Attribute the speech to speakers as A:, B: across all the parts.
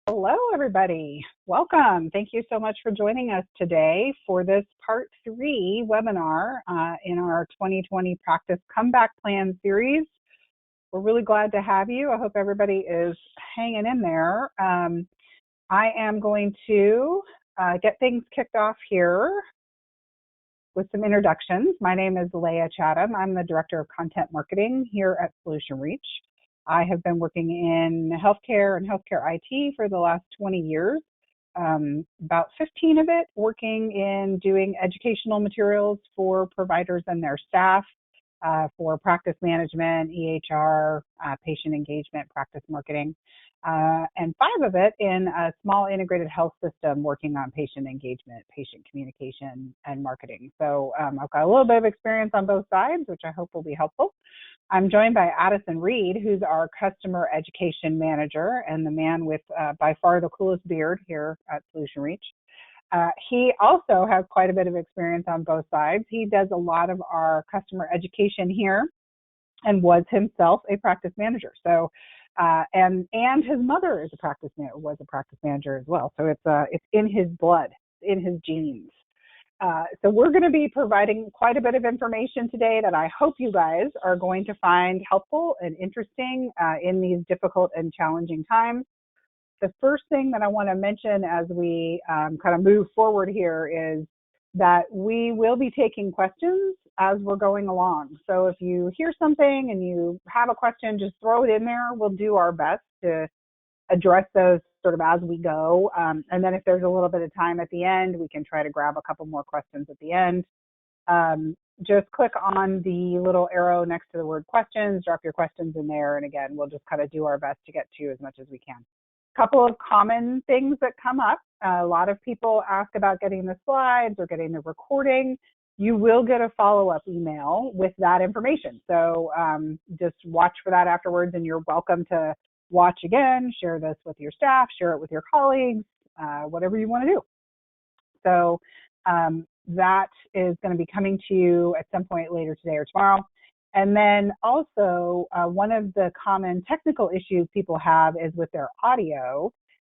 A: Hello, everybody. Welcome. Thank you so much for joining us today for this part 3 webinar in our 2020 Practice Comeback Plan series. We're really glad to have you. I hope everybody is hanging in there. I am going to get things kicked off here with some introductions. My name is Leah Chatham. I'm the Director of Content Marketing here at Solution Reach. I have been working in healthcare and healthcare IT for the last 20 years, about 15 of it working in doing educational materials for providers and their staff, for practice management, EHR, patient engagement, practice marketing, and 5 of it in a small integrated health system working on patient engagement, patient communication, and marketing. So I've got a little bit of experience on both sides, which I hope will be helpful. I'm joined by Addison Reed, who's our customer education manager and the man with by far the coolest beard here at Solution Reach. He also has quite a bit of experience on both sides. He does a lot of our customer education here and was himself a practice manager. So, and his mother is was a practice manager as well. So it's in his blood, in his genes. So we're going to be providing quite a bit of information today that I hope you guys are going to find helpful and interesting in these difficult and challenging times. The first thing that I want to mention as we kind of move forward here is that we will be taking questions as we're going along. So if you hear something and you have a question, just throw it in there. We'll do our best to address those sort of as we go. And then if there's a little bit of time at the end, we can try to grab a couple more questions at the end. Just click on the little arrow next to the word questions, drop your questions in there. And again, we'll just kind of do our best to get to as much as we can. Couple of common things that come up. A lot of people ask about getting the slides or getting the recording. You will get a follow-up email with that information. So just watch for that afterwards, and you're welcome to watch again, share this with your staff, share it with your colleagues, whatever you want to do. So that is going to be coming to you at some point later today or tomorrow. And then also, one of the common technical issues people have is with their audio.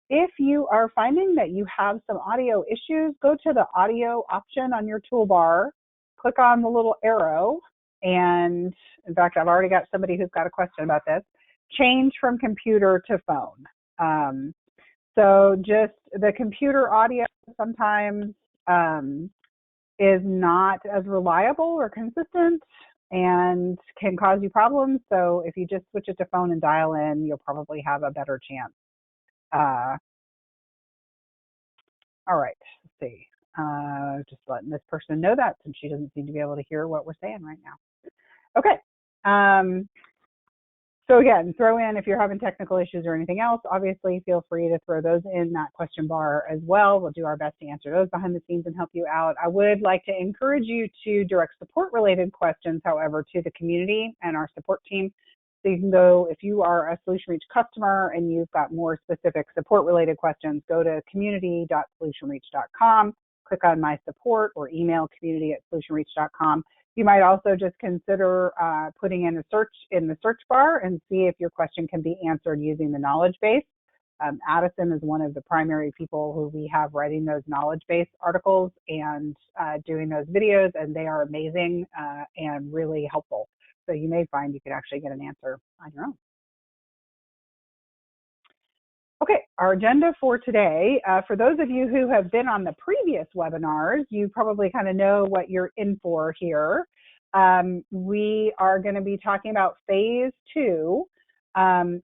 A: If you are finding that you have some audio issues, go to the audio option on your toolbar, click on the little arrow, and in fact, I've already got somebody who's got a question about this. Change from computer to phone. So just the computer audio sometimes is not as reliable or consistent and can cause you problems. So if you just switch it to phone and dial in, you'll probably have a better chance. All right, let's see. Just letting this person know that since she doesn't seem to be able to hear what we're saying right now. Okay. So again, throw in if you're having technical issues or anything else. Obviously, feel free to throw those in that question bar as well. We'll do our best to answer those behind the scenes and help you out. I would like to encourage you to direct support-related questions, however, to the community and our support team. So you can go, if you are a Solution Reach customer and you've got more specific support-related questions, go to community.solutionreach.com, click on My Support, or email community@solutionreach.com. You might also just consider putting in a search in the search bar and see if your question can be answered using the knowledge base. Addison is one of the primary people who we have writing those knowledge base articles and doing those videos, and they are amazing and really helpful. So you may find you could actually get an answer on your own. Okay, our agenda for today, for those of you who have been on the previous webinars, you probably kind of know what you're in for here. We are going to be talking about phase 2, and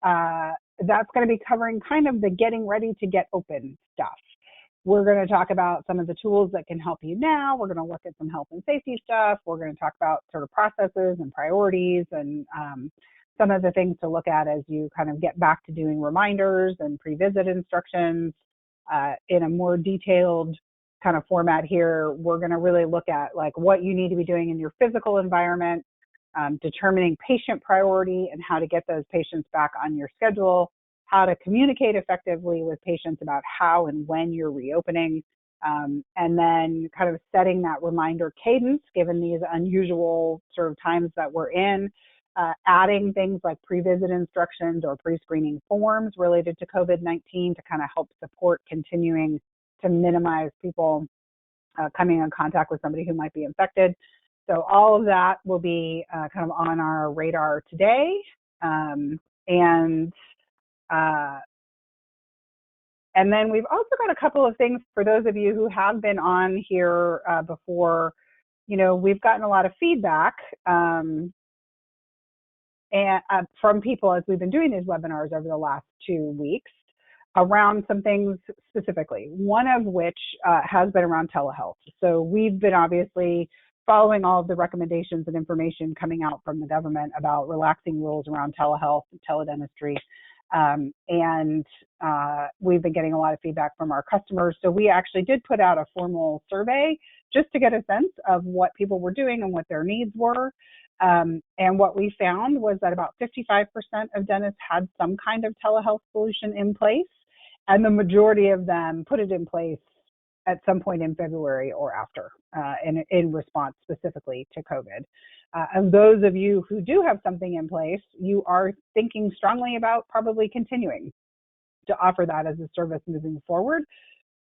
A: that's going to be covering kind of the getting ready to get open stuff. We're going to talk about some of the tools that can help you now. We're going to look at some health and safety stuff. We're going to talk about sort of processes and priorities and some of the things to look at as you kind of get back to doing reminders and pre-visit instructions in a more detailed kind of format here. We're going to really look at like what you need to be doing in your physical environment, determining patient priority and how to get those patients back on your schedule, how to communicate effectively with patients about how and when you're reopening, and then kind of setting that reminder cadence given these unusual sort of times that we're in. adding things like pre-visit instructions or pre-screening forms related to COVID-19 to kind of help support continuing to minimize people coming in contact with somebody who might be infected. So all of that will be kind of on our radar today. And then we've also got a couple of things for those of you who have been on here before. We've gotten a lot of feedback and from people as we've been doing these webinars over the last 2 weeks around some things specifically, one of which has been around telehealth. So we've been obviously following all of the recommendations and information coming out from the government about relaxing rules around telehealth and teledentistry. And we've been getting a lot of feedback from our customers. So we actually did put out a formal survey just to get a sense of what people were doing and what their needs were. And what we found was that about 55% of dentists had some kind of telehealth solution in place, and the majority of them put it in place at some point in February or after, in response specifically to COVID. And those of you who do have something in place, you are thinking strongly about probably continuing to offer that as a service moving forward.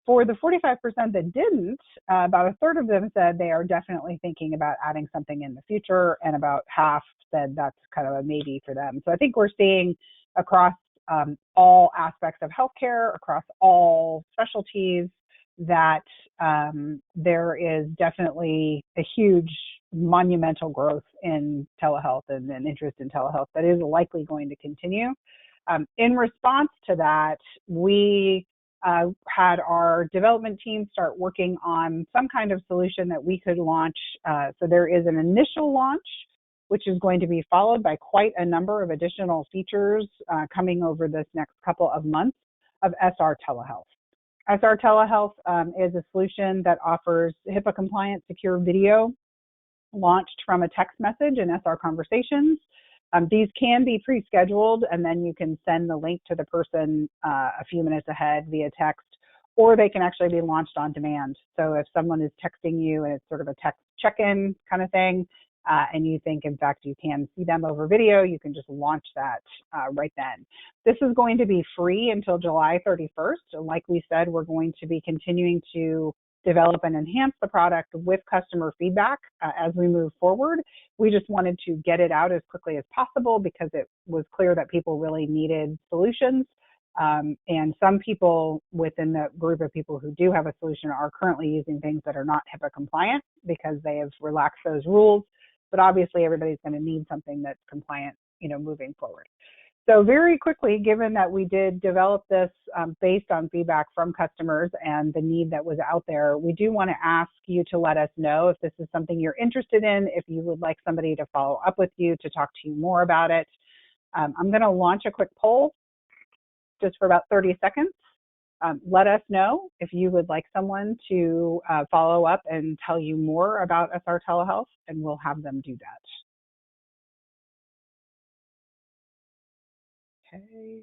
A: For the 45% that didn't, about a third of them said they are definitely thinking about adding something in the future, and about half said that's kind of a maybe for them. So I think we're seeing across all aspects of healthcare, across all specialties, that there is definitely a huge monumental growth in telehealth and an interest in telehealth that is likely going to continue. In response to that, we had our development team start working on some kind of solution that we could launch. So there is an initial launch, which is going to be followed by quite a number of additional features coming over this next couple of months of SR Telehealth. SR Telehealth is a solution that offers HIPAA-compliant secure video launched from a text message in SR Conversations. These can be pre-scheduled, and then you can send the link to the person a few minutes ahead via text, or they can actually be launched on demand. So if someone is texting you and it's sort of a text check-in kind of thing, and you think, in fact, you can see them over video, you can just launch that right then. This is going to be free until July 31st. And like we said, we're going to be continuing to develop and enhance the product with customer feedback as we move forward. We just wanted to get it out as quickly as possible because it was clear that people really needed solutions. And some people within the group of people who do have a solution are currently using things that are not HIPAA compliant because they have relaxed those rules. But obviously everybody's going to need something that's compliant, moving forward. So very quickly, given that we did develop this based on feedback from customers and the need that was out there, we do want to ask you to let us know if this is something you're interested in, if you would like somebody to follow up with you to talk to you more about it. I'm going to launch a quick poll just for about 30 seconds. Let us know if you would like someone to follow up and tell you more about SR Telehealth, and we'll have them do that. Okay,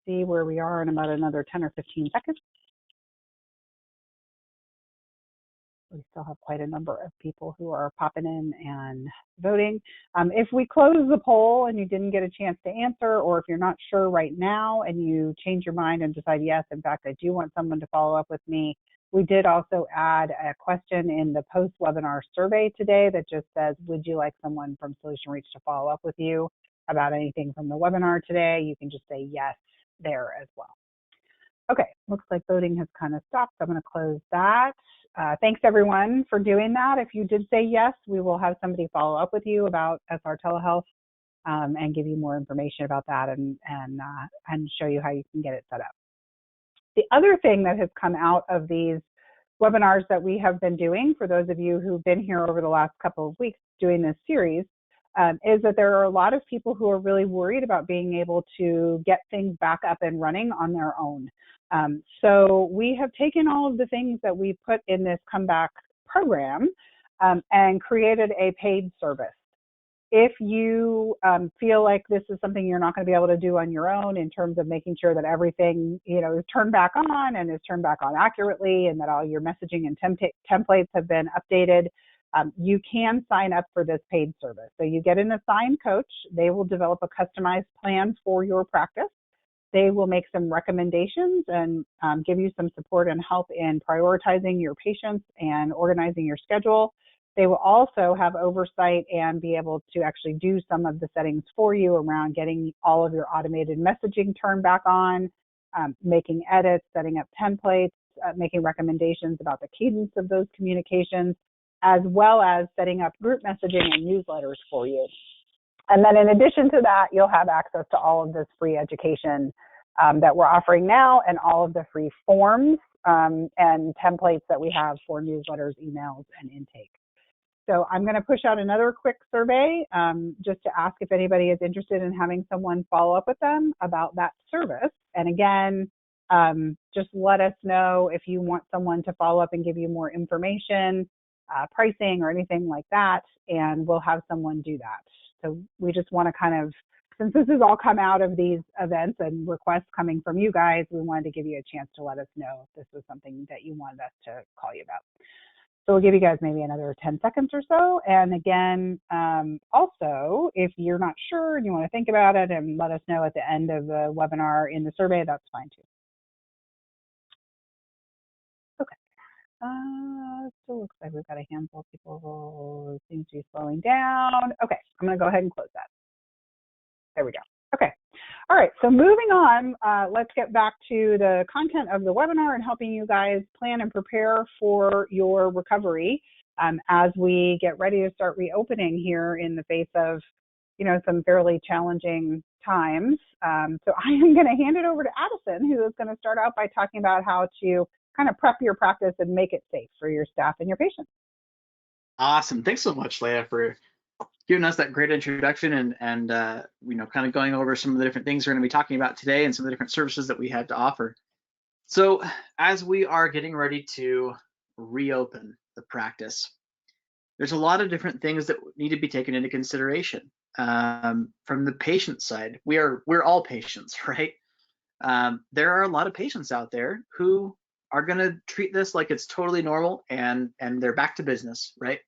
A: see where we are in about another 10 or 15 seconds. We still have quite a number of people who are popping in and voting. If we close the poll and you didn't get a chance to answer, or if you're not sure right now and you change your mind and decide, yes, in fact, I do want someone to follow up with me, we did also add a question in the post-webinar survey today that just says, would you like someone from Solution Reach to follow up with you about anything from the webinar today? You can just say yes there as well. Okay, looks like voting has kind of stopped. I'm going to close that. Thanks everyone for doing that. If you did say yes, we will have somebody follow up with you about SR Telehealth and give you more information about that and show you how you can get it set up. The other thing that has come out of these webinars that we have been doing, for those of you who've been here over the last couple of weeks doing this series, is that there are a lot of people who are really worried about being able to get things back up and running on their own. So we have taken all of the things that we put in this comeback program and created a paid service. If you feel like this is something you're not going to be able to do on your own in terms of making sure that everything is turned back on and is turned back on accurately, and that all your messaging and templates have been updated, you can sign up for this paid service. So you get an assigned coach. They will develop a customized plan for your practice. They will make some recommendations and give you some support and help in prioritizing your patients and organizing your schedule. They will also have oversight and be able to actually do some of the settings for you around getting all of your automated messaging turned back on, making edits, setting up templates, making recommendations about the cadence of those communications, as well as setting up group messaging and newsletters for you. And then in addition to that, you'll have access to all of this free education that we're offering now, and all of the free forms and templates that we have for newsletters, emails, and intake. So I'm going to push out another quick survey just to ask if anybody is interested in having someone follow up with them about that service. And again, just let us know if you want someone to follow up and give you more information, pricing or anything like that, and we'll have someone do that. So we just want to kind of, since this has all come out of these events and requests coming from you guys, we wanted to give you a chance to let us know if this was something that you wanted us to call you about. So we'll give you guys maybe another 10 seconds or so. And again, also, if you're not sure and you want to think about it and let us know at the end of the webinar in the survey, that's fine too. Okay. Still looks like we've got a handful of people who seem to be slowing down. Okay, I'm going to go ahead and close that. There we go. Okay. All right, so moving on, let's get back to the content of the webinar and helping you guys plan and prepare for your recovery as we get ready to start reopening here in the face of, you know, some fairly challenging times. So I am going to hand it over to Addison, who is going to start out by talking about how to kind of prep your practice and make it safe for your staff and your patients.
B: Awesome. Thanks so much, Leah, for giving us that great introduction and you know, kind of going over some of the different things we're going to be talking about today and some of the different services that we have to offer. So as we are getting ready to reopen the practice, there's a lot of different things that need to be taken into consideration. From the patient side, we're all patients, right? There are a lot of patients out there who are going to treat this like it's totally normal and they're back to business, right?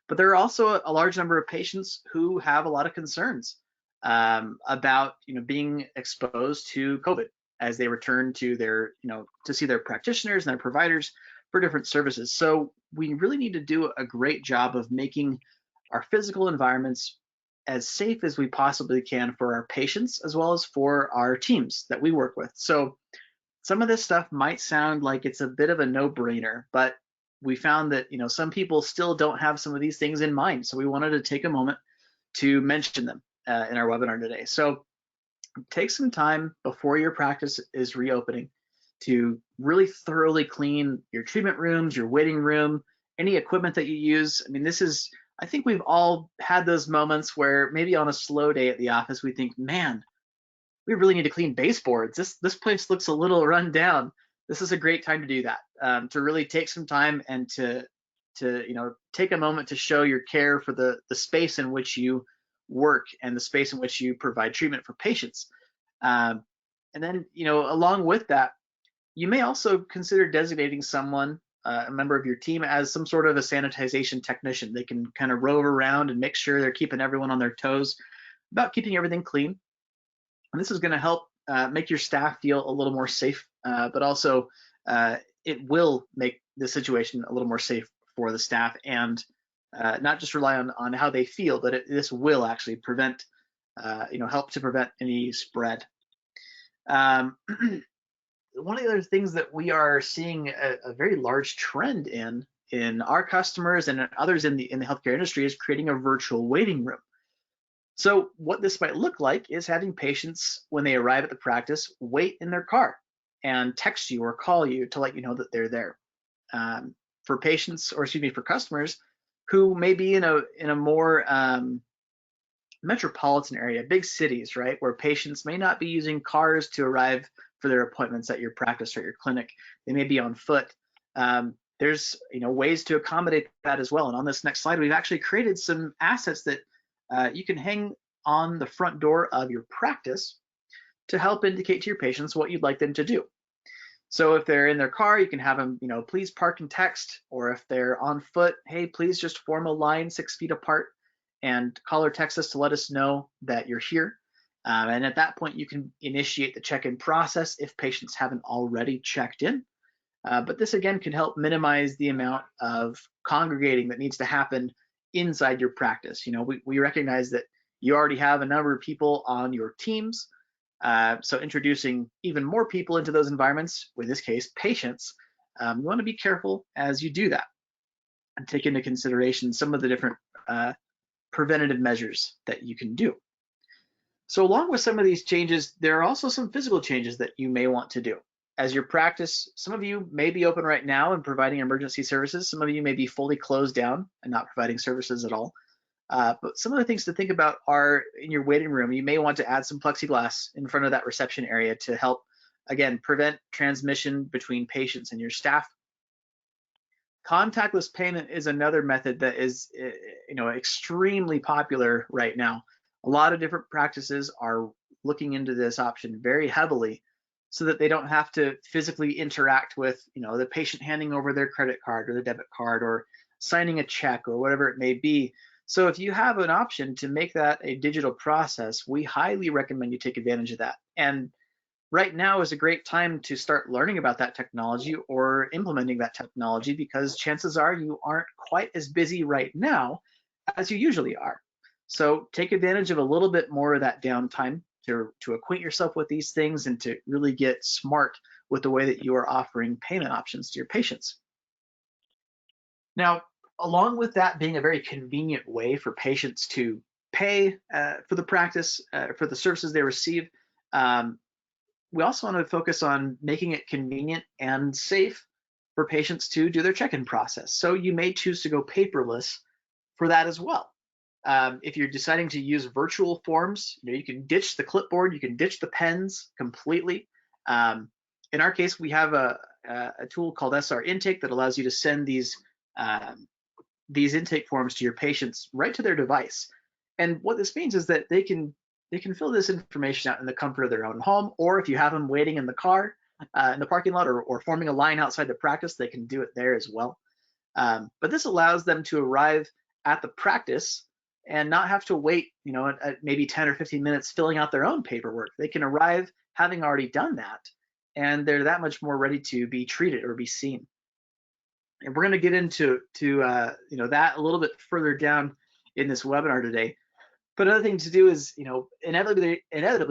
B: But there are also a large number of patients who have a lot of concerns about, you know, being exposed to COVID as they return to their, you know, to see their practitioners and their providers for different services. So we really need to do a great job of making our physical environments as safe as we possibly can for our patients as well as for our teams that we work with. So some of this stuff might sound like it's a bit of a no-brainer, but we found that, you know, some people still don't have some of these things in mind. So we wanted to take a moment to mention them in our webinar today. So take some time before your practice is reopening to really thoroughly clean your treatment rooms, your waiting room, any equipment that you use. I mean, this is, I think we've all had those moments where maybe on a slow day at the office, we think, man, we really need to clean baseboards. This place looks a little run down. This is a great time to do that, to really take some time and to you know, take a moment to show your care for the space in which you work and the space in which you provide treatment for patients. And then, you know, along with that, you may also consider designating someone, a member of your team, as some sort of a sanitization technician. They can kind of rove around and make sure they're keeping everyone on their toes about keeping everything clean. And this is going to help make your staff feel a little more safe, but also it will make the situation a little more safe for the staff, and not just rely on how they feel, but this will actually prevent, you know, help to prevent any spread. One of the other things that we are seeing a very large trend in our customers and others in the healthcare industry is creating a virtual waiting room. So what this might look like is having patients, when they arrive at the practice, wait in their car and text you or call you to let you know that they're there. For patients, or excuse me, for customers who may be in a more metropolitan area, big cities, right, where patients may not be using cars to arrive for their appointments at your practice or your clinic. They may be on foot. There's, you know, ways to accommodate that as well. And on this next slide, we've actually created some assets that you can hang on the front door of your practice to help indicate to your patients what you'd like them to do. So if they're in their car, you can have them, please park and text, or if they're on foot, hey, please just form a line 6 feet apart and call or text us to let us know that you're here. And at that point, you can initiate the check-in process if patients haven't already checked in. But this again can help minimize the amount of congregating that needs to happen inside your practice. We recognize that you already have a number of people on your teams. So introducing even more people into those environments, in this case, patients, you want to be careful as you do that and take into consideration some of the different preventative measures that you can do. So along with some of these changes, there are also some physical changes that you may want to do. As your practice, some of you may be open right now and providing emergency services. Some of you may be fully closed down and not providing services at all. But some of the things to think about are in your waiting room, you may want to add some plexiglass in front of that reception area to help, again, prevent transmission between patients and your staff. Contactless payment is another method that is, extremely popular right now. A lot of different practices are looking into this option very heavily so that they don't have to physically interact with, the patient handing over their credit card or the debit card or signing a check or whatever it may be. So if you have an option to make that a digital process, we highly recommend you take advantage of that. And right now is a great time to start learning about that technology or implementing that technology, because chances are you aren't quite as busy right now as you usually are. So take advantage of a little bit more of that downtime to acquaint yourself with these things and to really get smart with the way that you are offering payment options to your patients. Now, along with that being a very convenient way for patients to pay for the practice, for the services they receive, we also want to focus on making it convenient and safe for patients to do their check-in process. So you may choose to go paperless for that as well. If you're deciding to use virtual forms, you can ditch the clipboard, you can ditch the pens completely. In our case, we have a tool called SR Intake that allows you to send these intake forms to your patients right to their device. And what this means is that they can fill this information out in the comfort of their own home, or if you have them waiting in the car, in the parking lot, or forming a line outside the practice, they can do it there as well. But this allows them to arrive at the practice and not have to wait, maybe 10 or 15 minutes filling out their own paperwork. They can arrive having already done that, and they're that much more ready to be treated or be seen. And we're going to get into that a little bit further down in this webinar today. But another thing to do is, inevitably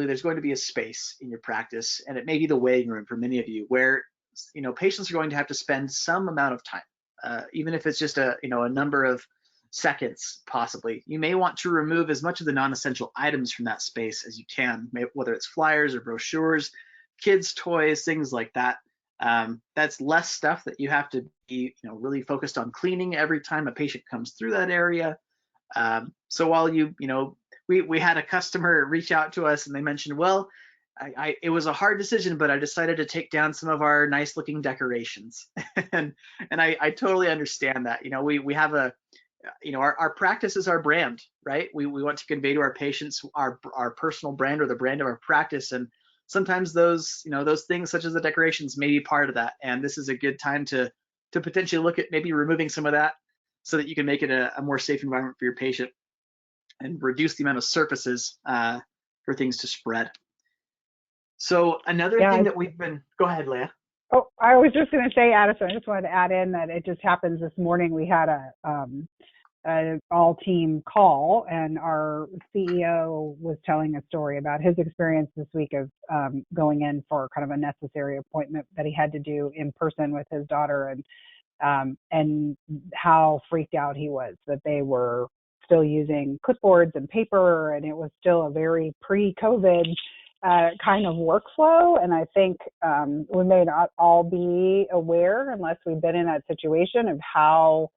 B: there's going to be a space in your practice, and it may be the waiting room for many of you, where patients are going to have to spend some amount of time, even if it's just a number of seconds possibly. You may want to remove as much of the non-essential items from that space as you can, whether it's flyers or brochures, kids' toys, things like that. That's less stuff that you have to be really focused on cleaning every time a patient comes through that area. So while we had a customer reach out to us and they mentioned, well, it was a hard decision, but I decided to take down some of our nice looking decorations. and I totally understand that. We have our practice is our brand, right? We want to convey to our patients our personal brand or the brand of our practice. And sometimes those things such as the decorations may be part of that. And this is a good time to potentially look at maybe removing some of that so that you can make it a more safe environment for your patient and reduce the amount of surfaces for things to spread. So another thing that we've been, go ahead, Leah.
A: Oh, I was just going to say, Addison, I just wanted to add in that it just happens this morning. We had an all-team call, and our CEO was telling a story about his experience this week of going in for kind of a necessary appointment that he had to do in person with his daughter, and how freaked out he was that they were still using clipboards and paper, and it was still a very pre-COVID kind of workflow. And I think we may not all be aware, unless we've been in that situation, of how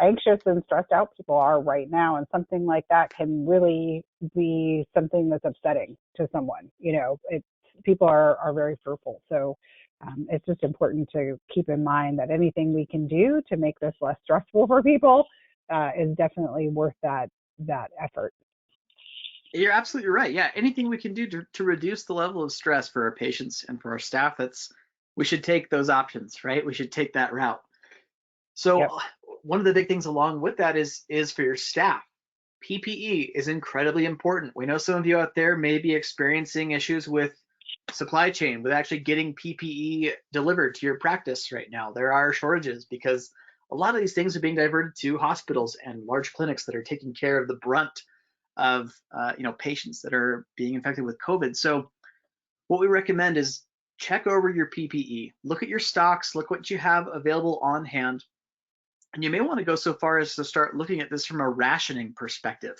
A: anxious and stressed out people are right now. And something like that can really be something that's upsetting to someone. People are very fearful. So it's just important to keep in mind that anything we can do to make this less stressful for people is definitely worth that effort.
B: You're absolutely right. Yeah, anything we can do to reduce the level of stress for our patients and for our staff, that's we should take those options, right? We should take that route. So
A: Yep.
B: one of the big things along with that is for your staff. PPE is incredibly important. We know some of you out there may be experiencing issues with supply chain, with actually getting PPE delivered to your practice right now. There are shortages because a lot of these things are being diverted to hospitals and large clinics that are taking care of the brunt of patients that are being infected with COVID. So what we recommend is check over your PPE, look at your stocks, look what you have available on hand. And you may want to go so far as to start looking at this from a rationing perspective.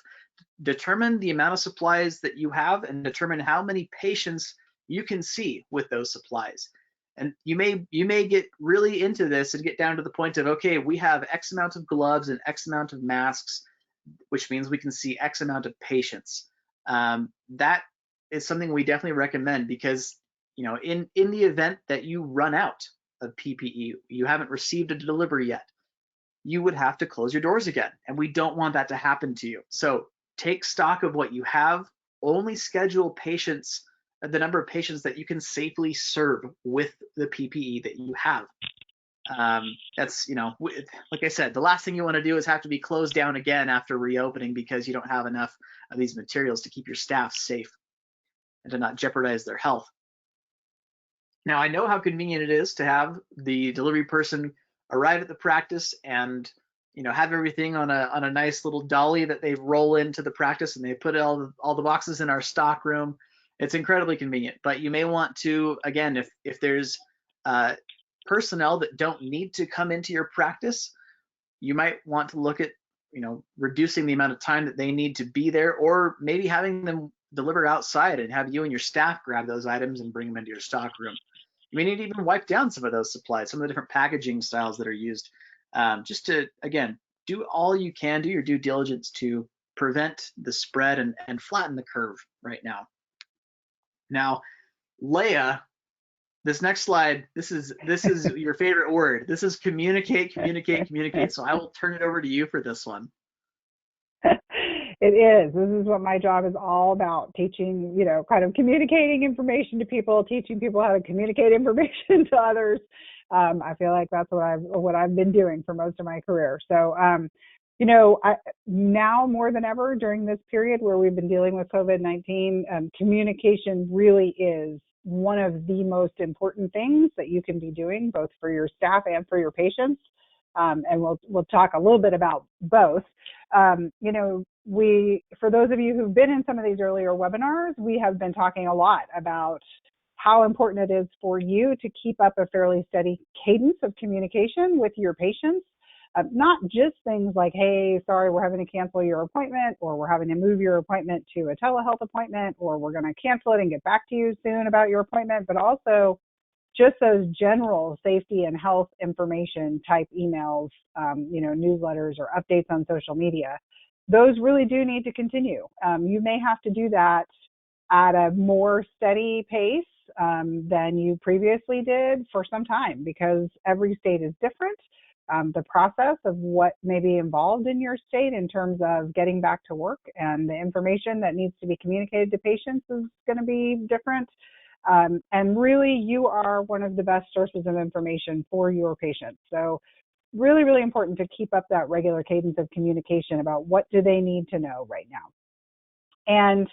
B: Determine the amount of supplies that you have and determine how many patients you can see with those supplies. And you may get really into this and get down to the point of, okay, we have X amount of gloves and X amount of masks, which means we can see X amount of patients. That is something we definitely recommend because, in the event that you run out of PPE, you haven't received a delivery yet, you would have to close your doors again. And we don't want that to happen to you. So take stock of what you have, only schedule patients, the number of patients that you can safely serve with the PPE that you have. That's, like I said, the last thing you want to do is have to be closed down again after reopening because you don't have enough of these materials to keep your staff safe and to not jeopardize their health. Now, I know how convenient it is to have the delivery person arrive at the practice and have everything on a nice little dolly that they roll into the practice, and they put all the boxes in our stock room. It's incredibly convenient, but you may want to, again, if there's personnel that don't need to come into your practice, you might want to look at reducing the amount of time that they need to be there, or maybe having them deliver outside and have you and your staff grab those items and bring them into your stock room. You may need to even wipe down some of those supplies, some of the different packaging styles that are used, just to, again, do all you can, do your due diligence to prevent the spread and flatten the curve right now. Now, Leah, this next slide, this is your favorite word. This is communicate, communicate, communicate. So I will turn it over to you for this one.
A: It is. This is what my job is all about, teaching, kind of communicating information to people, teaching people how to communicate information to others. I feel like that's what I've been doing for most of my career. So, now more than ever during this period where we've been dealing with COVID-19, communication really is one of the most important things that you can be doing, both for your staff and for your patients. And we'll talk a little bit about both. For those of you who've been in some of these earlier webinars, we have been talking a lot about how important it is for you to keep up a fairly steady cadence of communication with your patients. Not just things like, hey, sorry, we're having to cancel your appointment, or we're having to move your appointment to a telehealth appointment, or we're going to cancel it and get back to you soon about your appointment, but also just those general safety and health information type emails, newsletters or updates on social media. Those really do need to continue. You may have to do that at a more steady pace than you previously did for some time, because every state is different. The process of what may be involved in your state in terms of getting back to work and the information that needs to be communicated to patients is going to be different. And really, you are one of the best sources of information for your patients. So really, really important to keep up that regular cadence of communication about what do they need to know right now. And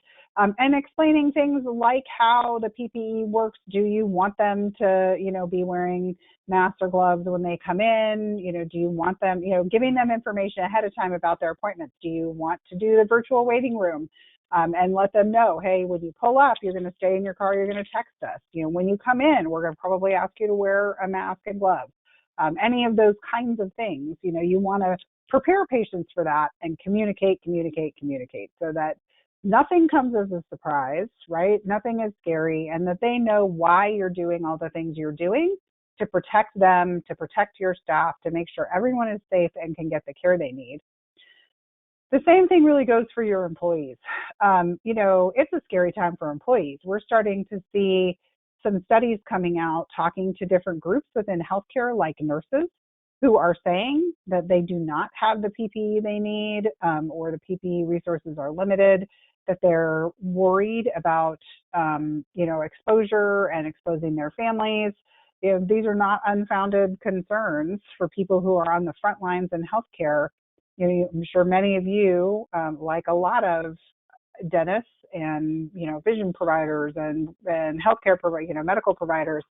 A: explaining things like how the PPE works. Do you want them to, be wearing masks or gloves when they come in? Do you want them, giving them information ahead of time about their appointments? Do you want to do the virtual waiting room and let them know, hey, when you pull up, you're going to stay in your car, you're going to text us. When you come in, we're going to probably ask you to wear a mask and gloves. Any of those kinds of things, you want to prepare patients for that and communicate so that nothing comes as a surprise, right? Nothing is scary, and that they know why you're doing all the things you're doing to protect them, to protect your staff, to make sure everyone is safe and can get the care they need. The same thing really goes for your employees. It's a scary time for employees. We're starting to see some studies coming out talking to different groups within healthcare, like nurses, who are saying that they do not have the PPE they need, or the PPE resources are limited, that they're worried about, exposure and exposing their families. these are not unfounded concerns for people who are on the front lines in healthcare. I'm sure many of you, like a lot of dentists and vision providers and healthcare medical providers,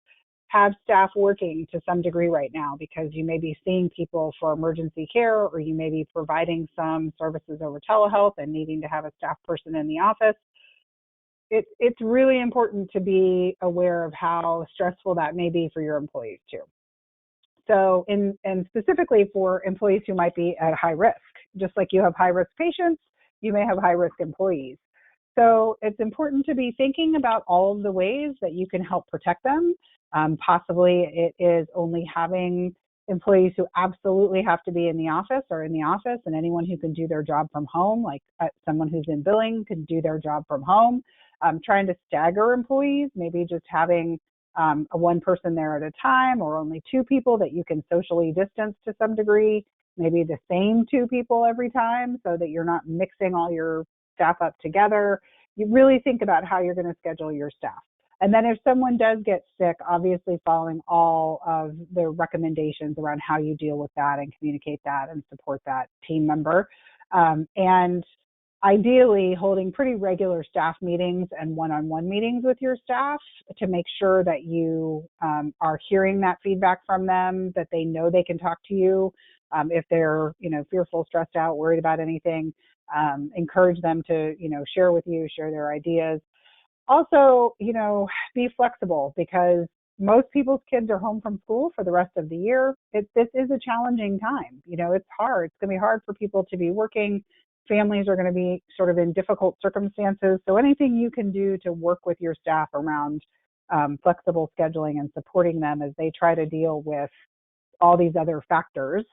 A: have staff working to some degree right now because you may be seeing people for emergency care, or you may be providing some services over telehealth and needing to have a staff person in the office. It's really important to be aware of how stressful that may be for your employees too. So, and specifically for employees who might be at high risk, just like you have high risk patients, you may have high risk employees. So it's important to be thinking about all of the ways that you can help protect them. Possibly it is only having employees who absolutely have to be in the office or in the office, and anyone who can do their job from home, like someone who's in billing can do their job from home. Trying to stagger employees, maybe just having a one person there at a time, or only two people that you can socially distance to some degree, maybe the same two people every time so that you're not mixing all your staff up together. You really think about how you're going to schedule your staff. And then if someone does get sick, obviously following all of the recommendations around how you deal with that and communicate that and support that team member. And ideally holding pretty regular staff meetings and one-on-one meetings with your staff to make sure that you are hearing that feedback from them, that they know they can talk to you if they're fearful, stressed out, worried about anything. Encourage them to share with you, share their ideas. Also, be flexible, because most people's kids are home from school for the rest of the year. This is a challenging time. It's hard. It's going to be hard for people to be working. Families are going to be sort of in difficult circumstances. So anything you can do to work with your staff around flexible scheduling and supporting them as they try to deal with all these other factors,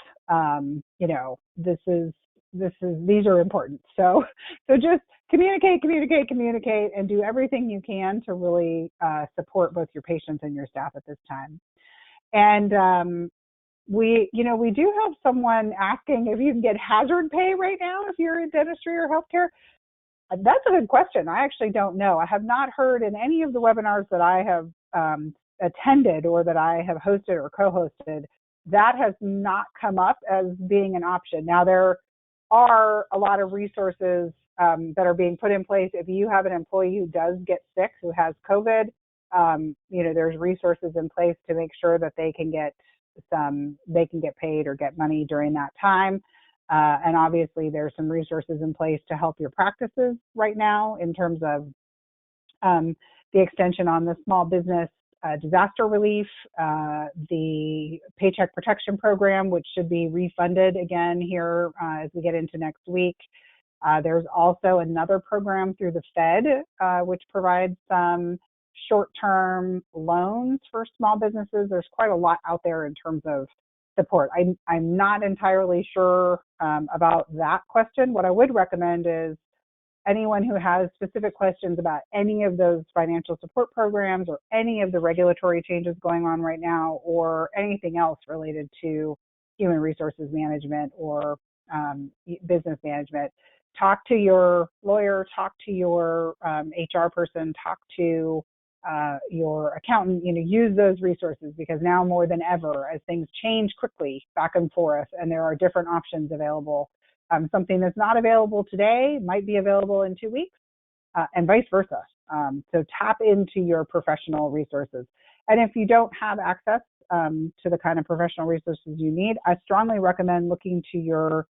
A: these are important. So just communicate, and do everything you can to really support both your patients and your staff at this time. And we do have someone asking if you can get hazard pay right now if you're in dentistry or healthcare. That's a good question. I actually don't know. I have not heard in any of the webinars that I have attended or that I have hosted or co-hosted, that has not come up as being an option. Now, there are a lot of resources that are being put in place. If you have an employee who does get sick, who has COVID, there's resources in place to make sure that they can get paid or get money during that time. And obviously there's some resources in place to help your practices right now in terms of the extension on the small business disaster relief, the Paycheck Protection Program, which should be refunded again here as we get into next week. There's also another program through the Fed, which provides some short-term loans for small businesses. There's quite a lot out there in terms of support. I'm not entirely sure about that question. What I would recommend is anyone who has specific questions about any of those financial support programs or any of the regulatory changes going on right now, or anything else related to human resources management or business management, talk to your lawyer, talk to your HR person, talk to your accountant. Use those resources, because now more than ever, as things change quickly back and forth and there are different options available, something that's not available today might be available in 2 weeks, and vice versa. So tap into your professional resources. And if you don't have access to the kind of professional resources you need, I strongly recommend looking to your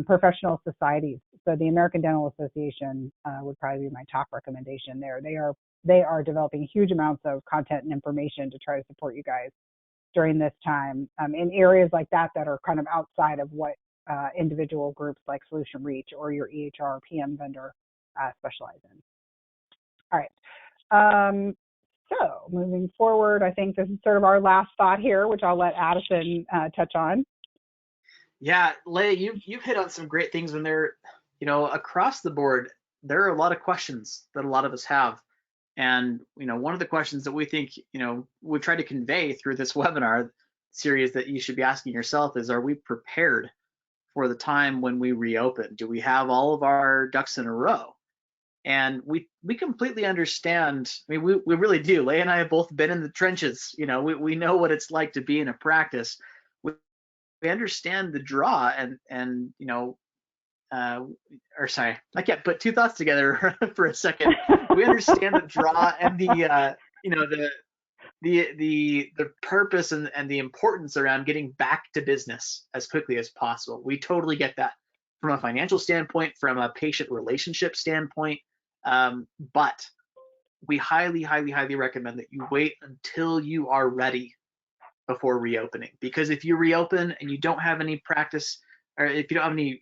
A: professional societies. So the American Dental Association would probably be my top recommendation there. They are developing huge amounts of content and information to try to support you guys during this time in areas like that are kind of outside of what individual groups like Solution Reach or your EHR or PM vendor specialize in. All right. So moving forward, I think this is sort of our last thought here, which I'll let Addison touch on.
B: Yeah, Leah, you've hit on some great things when they're, across the board, there are a lot of questions that a lot of us have. And, one of the questions that we think, we try to convey through this webinar series that you should be asking yourself is, are we prepared for the time when we reopen? Do we have all of our ducks in a row? And we completely understand. I mean, we really do. Leigh and I have both been in the trenches. We know what it's like to be in a practice. We understand the draw and uh, or sorry, I can't put two thoughts together for a second. We understand the draw and the purpose and the importance around getting back to business as quickly as possible. We totally get that from a financial standpoint, from a patient relationship standpoint. But we highly, highly, highly recommend that you wait until you are ready before reopening. Because if you reopen and you don't have any practice, or if you don't have any,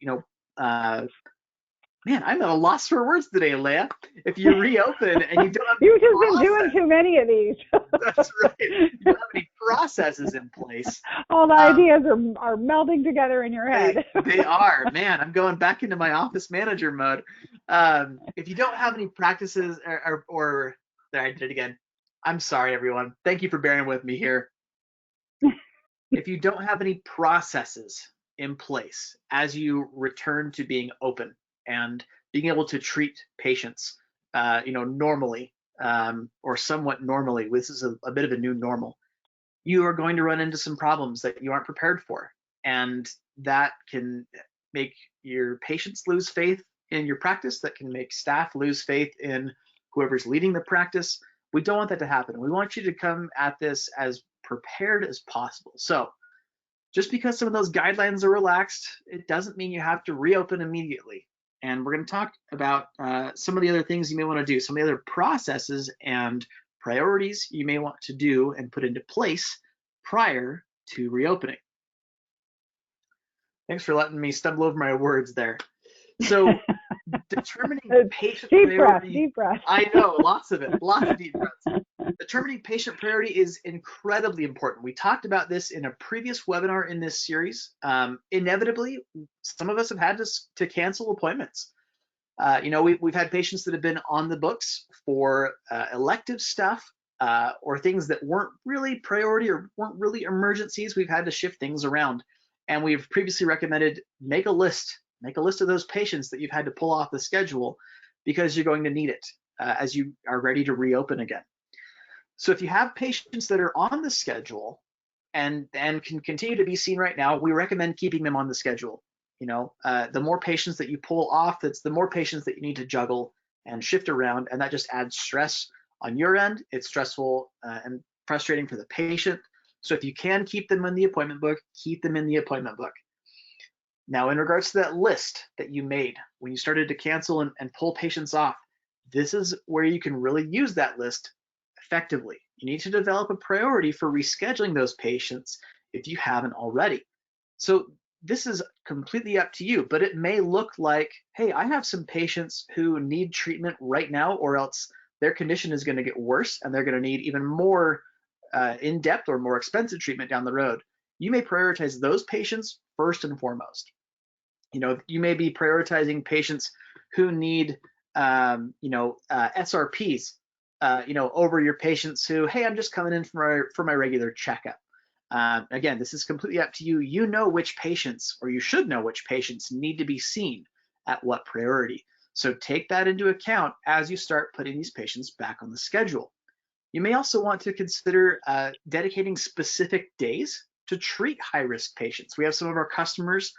B: man, I'm at a loss for words today, Leah. If you reopen and you don't have
A: You've just
B: process,
A: been doing too many of these.
B: that's right. You don't have any processes in place.
A: All the ideas are melding together in your head.
B: They are. Man, I'm going back into my office manager mode. If you don't have any practices or there, I did it again. I'm sorry, everyone. Thank you for bearing with me here. If you don't have any processes in place as you return to being open and being able to treat patients, normally, or somewhat normally, this is a bit of a new normal, you are going to run into some problems that you aren't prepared for. And that can make your patients lose faith in your practice. That can make staff lose faith in whoever's leading the practice. We don't want that to happen. We want you to come at this as prepared as possible. So just because some of those guidelines are relaxed, it doesn't mean you have to reopen immediately. And we're going to talk about some of the other things you may want to do, some of the other processes and priorities you may want to do and put into place prior to reopening. Thanks for letting me stumble over my words there. So determining patient priority.
A: Deep breath.
B: I know, lots of it, lots of deep breaths. Determining patient priority is incredibly important. We talked about this in a previous webinar in this series. Inevitably, some of us have had to cancel appointments. We've had patients that have been on the books for elective stuff or things that weren't really priority or weren't really emergencies. We've had to shift things around. And we've previously recommended make a list of those patients that you've had to pull off the schedule because you're going to need it as you are ready to reopen again. So if you have patients that are on the schedule and can continue to be seen right now, we recommend keeping them on the schedule. The more patients that you pull off, that's the more patients that you need to juggle and shift around, and that just adds stress on your end. It's stressful and frustrating for the patient. So if you can keep them in the appointment book, keep them in the appointment book. Now, in regards to that list that you made when you started to cancel and pull patients off, this is where you can really use that list effectively. You need to develop a priority for rescheduling those patients if you haven't already. So this is completely up to you, but it may look like, hey, I have some patients who need treatment right now, or else their condition is going to get worse and they're going to need even more in-depth or more expensive treatment down the road. You may prioritize those patients first and foremost. You may be prioritizing patients who need SRPs, over your patients who, hey, I'm just coming in for my regular checkup. Again, this is completely up to you. You know which patients, or you should know which patients need to be seen at what priority. So take that into account as you start putting these patients back on the schedule. You may also want to consider dedicating specific days to treat high-risk patients. We have some of our customers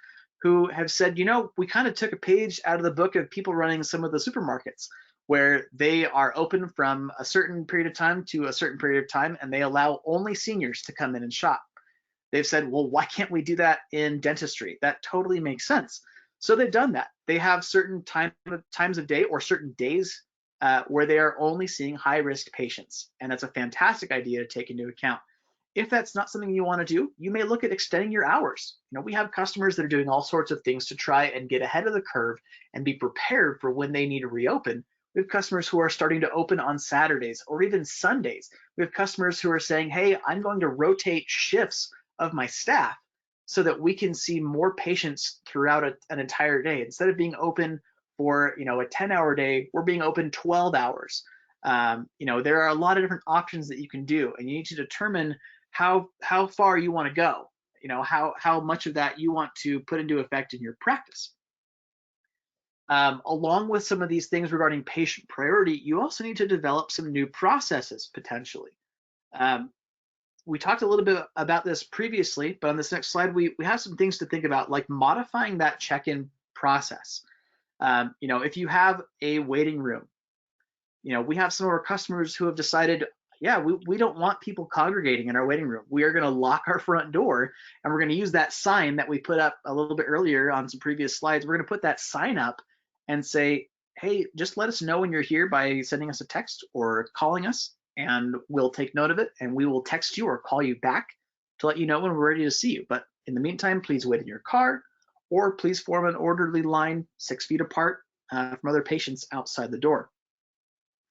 B: who have said, we kind of took a page out of the book of people running some of the supermarkets where they are open from a certain period of time to a certain period of time, and they allow only seniors to come in and shop. They've said, well, why can't we do that in dentistry? That totally makes sense. So they've done that. They have certain times of day or certain days where they are only seeing high-risk patients, and that's a fantastic idea to take into account. If that's not something you want to do, you may look at extending your hours. We have customers that are doing all sorts of things to try and get ahead of the curve and be prepared for when they need to reopen. We have customers who are starting to open on Saturdays or even Sundays. We have customers who are saying, hey, I'm going to rotate shifts of my staff so that we can see more patients throughout an entire day. Instead of being open for a 10-hour day, we're being open 12 hours. There are a lot of different options that you can do, and you need to determine how far you want to go, how much of that you want to put into effect in your practice. Along with some of these things regarding patient priority, you also need to develop some new processes potentially. We talked a little bit about this previously, but on this next slide, we have some things to think about, like modifying that check-in process. If you have a waiting room, we have some of our customers who have decided, yeah, we don't want people congregating in our waiting room. We are going to lock our front door, and we're going to use that sign that we put up a little bit earlier on some previous slides. We're going to put that sign up and say, hey, just let us know when you're here by sending us a text or calling us, and we'll take note of it, and we will text you or call you back to let you know when we're ready to see you. But in the meantime, please wait in your car, or please form an orderly line 6 feet apart from other patients outside the door.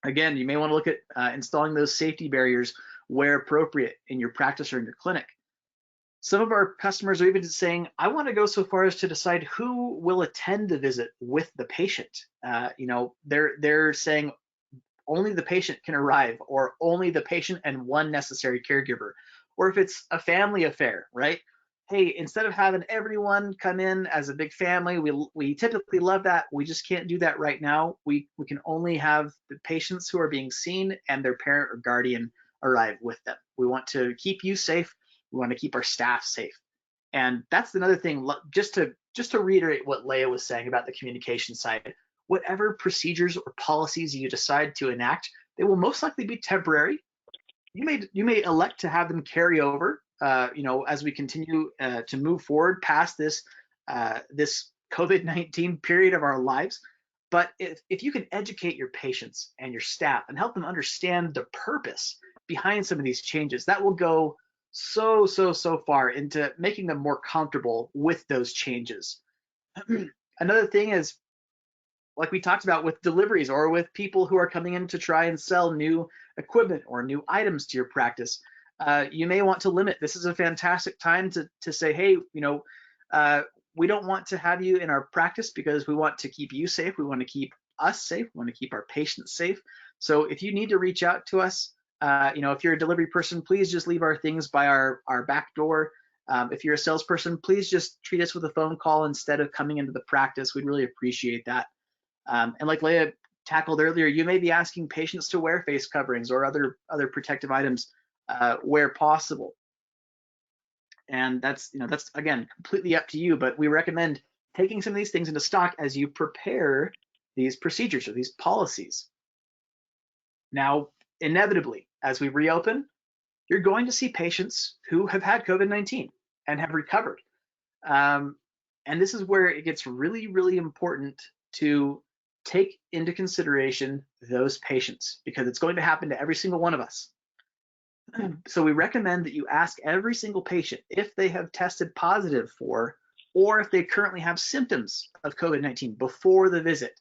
B: Again, you may want to look at installing those safety barriers where appropriate in your practice or in your clinic. Some of our customers are even saying, I want to go so far as to decide who will attend the visit with the patient. They're saying only the patient can arrive, or only the patient and one necessary caregiver. Or if it's a family affair, right? Hey, instead of having everyone come in as a big family, we typically love that. We just can't do that right now. We can only have the patients who are being seen and their parent or guardian arrive with them. We want to keep you safe. We want to keep our staff safe. And that's another thing, just to reiterate what Leah was saying about the communication side. Whatever procedures or policies you decide to enact, they will most likely be temporary. You may elect to have them carry over, as we continue to move forward past this COVID-19 period of our lives. But if you can educate your patients and your staff and help them understand the purpose behind some of these changes, that will go so far into making them more comfortable with those changes. Another thing is, like we talked about with deliveries or with people who are coming in to try and sell new equipment or new items to your practice, you may want to limit. This is a fantastic time to say, hey, we don't want to have you in our practice because we want to keep you safe. We want to keep us safe. We want to keep our patients safe. So if you need to reach out to us, if you're a delivery person, please just leave our things by our back door. If you're a salesperson, please just treat us with a phone call instead of coming into the practice. We'd really appreciate that. And like Leah tackled earlier, you may be asking patients to wear face coverings or other protective items where possible. And that's again completely up to you, but we recommend taking some of these things into stock as you prepare these procedures or these policies. Now, inevitably, as we reopen, you're going to see patients who have had COVID-19 and have recovered. And this is where it gets really, really important to take into consideration those patients, because it's going to happen to every single one of us. So we recommend that you ask every single patient if they have tested positive for, or if they currently have symptoms of COVID-19 before the visit.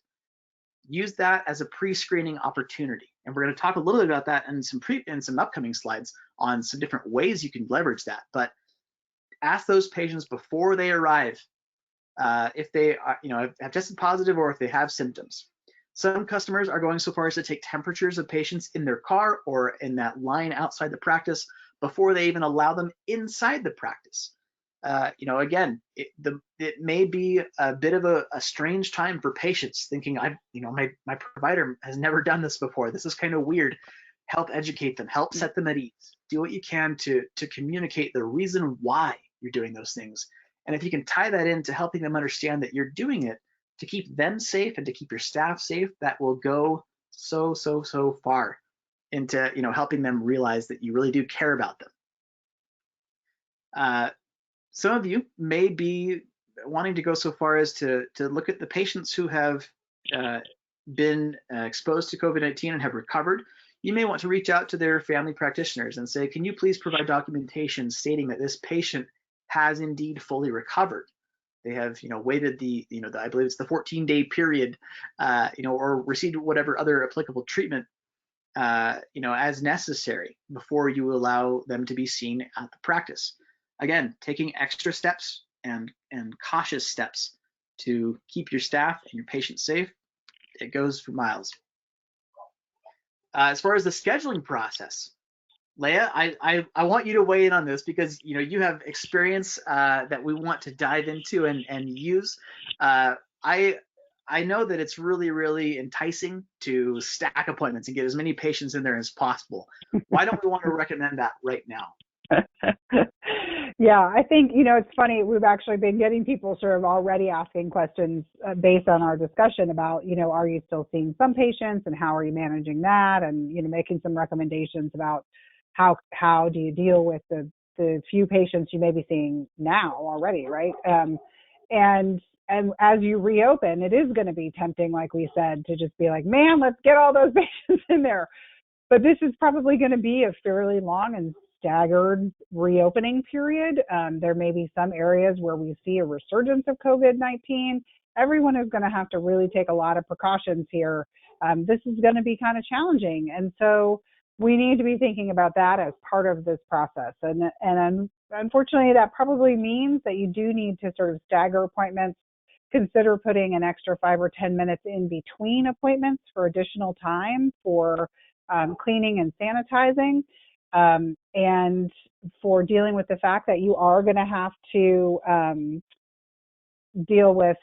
B: Use that as a pre-screening opportunity. And we're going to talk a little bit about that in some upcoming slides on some different ways you can leverage that. But ask those patients before they arrive if they are, have tested positive or if they have symptoms. Some customers are going so far as to take temperatures of patients in their car or in that line outside the practice before they even allow them inside the practice. Again, it may be a bit of a strange time for patients thinking, my provider has never done this before. This is kind of weird. Help educate them, help set them at ease. Do what you can to communicate the reason why you're doing those things. And if you can tie that into helping them understand that you're doing it to keep them safe and to keep your staff safe, that will go so far into helping them realize that you really do care about them. Some of you may be wanting to go so far as to look at the patients who have been exposed to COVID-19 and have recovered. You may want to reach out to their family practitioners and say, can you please provide documentation stating that this patient has indeed fully recovered? They have, waited I believe it's the 14-day period, or received whatever other applicable treatment, as necessary before you allow them to be seen at the practice. Again, taking extra steps and cautious steps to keep your staff and your patients safe, it goes for miles. As far as the scheduling process, Leah, I want you to weigh in on this because you have experience that we want to dive into and use. I I know that it's really, really enticing to stack appointments and get as many patients in there as possible. Why don't we want to recommend that right now?
A: Yeah, I think, it's funny. We've actually been getting people sort of already asking questions based on our discussion about, are you still seeing some patients and how are you managing that? And, making some recommendations about how do you deal with the few patients you may be seeing now already, right? And and as you reopen, it is going to be tempting, like we said, to just be like, man, let's get all those patients in there. But this is probably going to be a fairly long and staggered reopening period. There may be some areas where we see a resurgence of COVID-19. Everyone is going to have to really take a lot of precautions here. This is going to be kind of challenging. And so we need to be thinking about that as part of this process. And unfortunately, that probably means that you do need to sort of stagger appointments. Consider putting an extra 5 or 10 minutes in between appointments for additional time for cleaning and sanitizing, and for dealing with the fact that you are going to have to deal with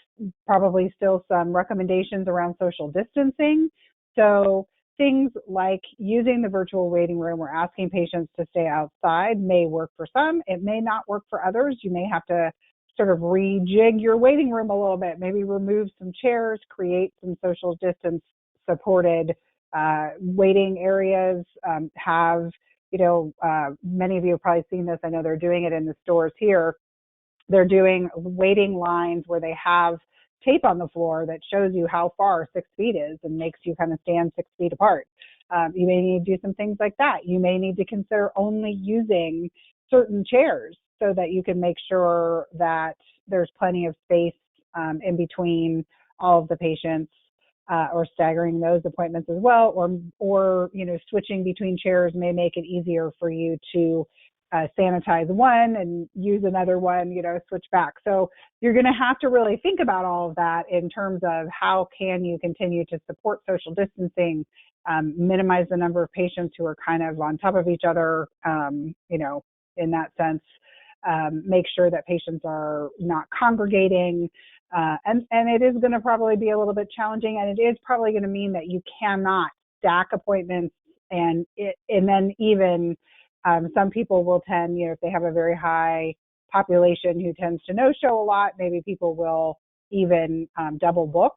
A: probably still some recommendations around social distancing. So things like using the virtual waiting room or asking patients to stay outside may work for some. It may not work for others. You may have to sort of rejig your waiting room a little bit, maybe remove some chairs, create some social distance supported waiting areas, have, many of you have probably seen this. I know they're doing it in the stores here. They're doing waiting lines where they have tape on the floor that shows you how far 6 feet is and makes you kind of stand 6 feet apart. You may need to do some things like that. You may need to consider only using certain chairs so that you can make sure that there's plenty of space in between all of the patients, or staggering those appointments as well, or switching between chairs may make it easier for you to sanitize one and use another one, switch back. So you're going to have to really think about all of that in terms of how can you continue to support social distancing, minimize the number of patients who are kind of on top of each other, in that sense, make sure that patients are not congregating. And it is going to probably be a little bit challenging, and it is probably going to mean that you cannot stack appointments, and then even some people will tend, if they have a very high population who tends to no-show a lot, maybe people will even double book.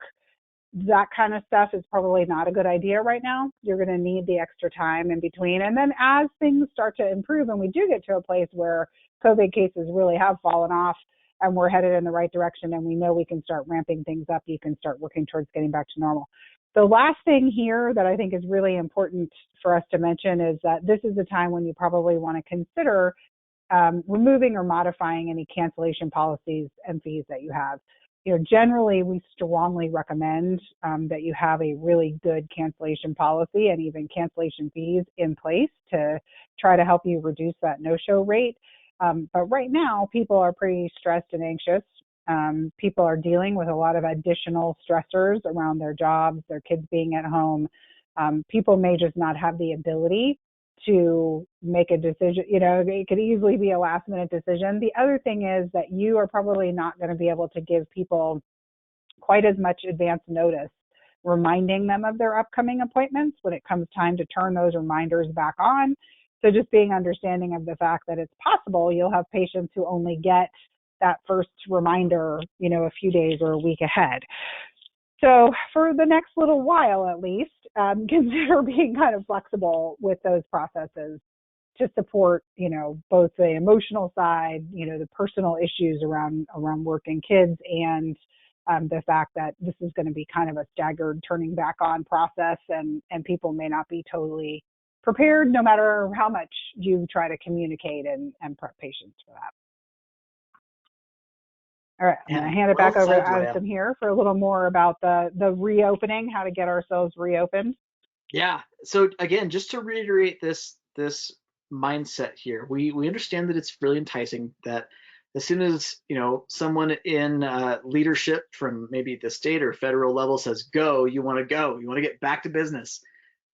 A: That kind of stuff is probably not a good idea right now. You're going to need the extra time in between. And then as things start to improve and we do get to a place where COVID cases really have fallen off and we're headed in the right direction and we know we can start ramping things up, you can start working towards getting back to normal. The last thing here that I think is really important for us to mention is that this is the time when you probably want to consider removing or modifying any cancellation policies and fees that you have. Generally, we strongly recommend that you have a really good cancellation policy and even cancellation fees in place to try to help you reduce that no-show rate. But right now, people are pretty stressed and anxious. People are dealing with a lot of additional stressors around their jobs, their kids being at home. People may just not have the ability to make a decision. It could easily be a last minute decision. The other thing is that you are probably not going to be able to give people quite as much advance notice, reminding them of their upcoming appointments when it comes time to turn those reminders back on. So just being understanding of the fact that it's possible you'll have patients who only get that first reminder, a few days or a week ahead. So for the next little while, at least, consider being kind of flexible with those processes to support, both the emotional side, the personal issues around work and kids, and the fact that this is going to be kind of a staggered turning back on process, and people may not be totally prepared, no matter how much you try to communicate and prep patients for that. All right, I'm going to hand it back over to Addison here for a little more about the reopening, how to get ourselves reopened.
B: Yeah. So again, just to reiterate this mindset here, we understand that it's really enticing that as soon as someone in leadership from maybe the state or federal level says go, you want to get back to business.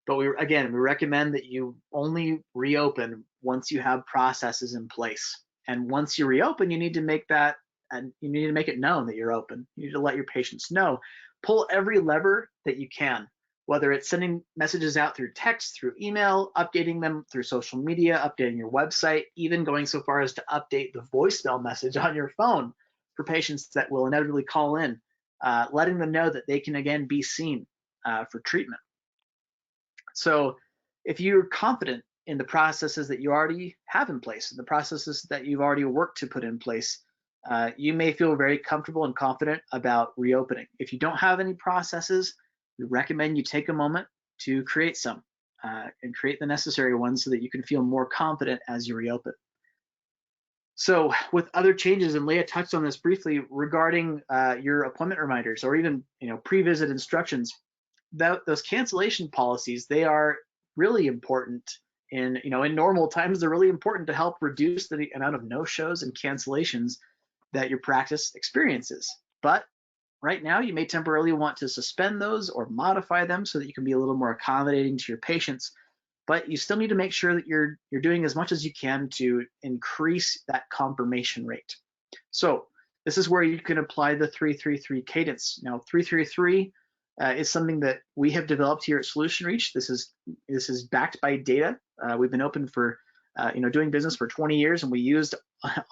B: But we recommend that you only reopen once you have processes in place. And once you reopen, you need to make it known that you're open. You need to let your patients know. pull every lever that you can, whether it's sending messages out through text, through email, updating them through social media, updating your website, even going so far as to update the voicemail message on your phone for patients that will inevitably call in, letting them know that they can again be seen for treatment. So if you're confident in the processes that you already have in place, and the processes that you've already worked to put in place, you may feel very comfortable and confident about reopening. If you don't have any processes, we recommend you take a moment to create some and create the necessary ones so that you can feel more confident as you reopen. So with other changes, and Leah touched on this briefly regarding your appointment reminders or even pre-visit instructions, those cancellation policies, they are really important in normal times. They're really important to help reduce the amount of no-shows and cancellations that your practice experiences. But right now, you may temporarily want to suspend those or modify them so that you can be a little more accommodating to your patients. But you still need to make sure that you're doing as much as you can to increase that confirmation rate. So this is where you can apply the 3-3-3 cadence. Now, 3-3-3 is something that we have developed here at Solution Reach. This is backed by data. We've been open for doing business for 20 years, and we used